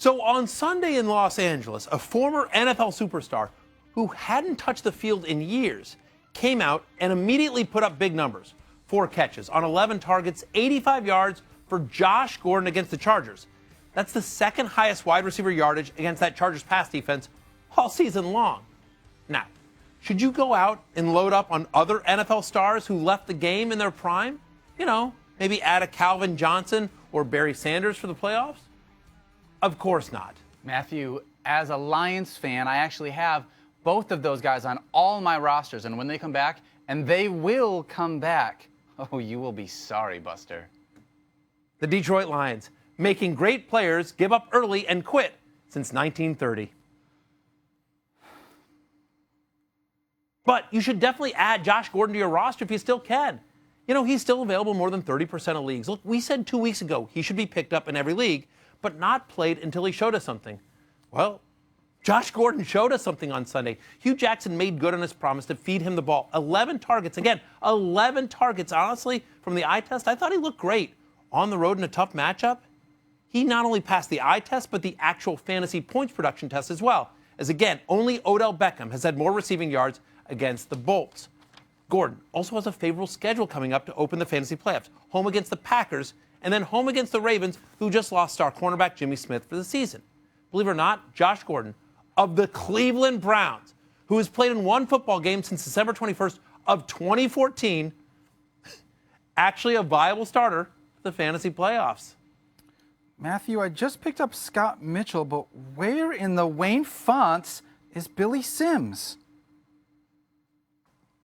So on Sunday in Los Angeles, a former NFL superstar who hadn't touched the field in years came out and immediately put up big numbers. 4 catches on 11 targets, 85 yards for Josh Gordon against the Chargers. That's the second highest wide receiver yardage against that Chargers pass defense all season long. Now, should you go out and load up on other NFL stars who left the game in their prime? You know, maybe add a Calvin Johnson or Barry Sanders for the playoffs? Of course not. Matthew, as a Lions fan, I actually have both of those guys on all my rosters, and when they come back, and they will come back, oh, you will be sorry, Buster. The Detroit Lions, making great players give up early and quit since 1930. But you should definitely add Josh Gordon to your roster if you still can. You know, he's still available more than 30% of leagues. Look, we said 2 weeks ago he should be picked up in every league, but not played until he showed us something. Well, Josh Gordon showed us something on Sunday. Hugh Jackson made good on his promise to feed him the ball. 11 targets. Again, 11 targets. Honestly, from the eye test, I thought he looked great. On the road in a tough matchup, he not only passed the eye test, but the actual fantasy points production test as well. As again, only Odell Beckham has had more receiving yards against the Bolts. Gordon also has a favorable schedule coming up to open the fantasy playoffs. Home against the Packers, and then home against the Ravens, who just lost star cornerback Jimmy Smith for the season. Believe it or not, Josh Gordon of the Cleveland Browns, who has played in one football game since December 21st of 2014, actually a viable starter for the fantasy playoffs. Matthew, I just picked up Scott Mitchell, but where in the Wayne fonts is Billy Sims?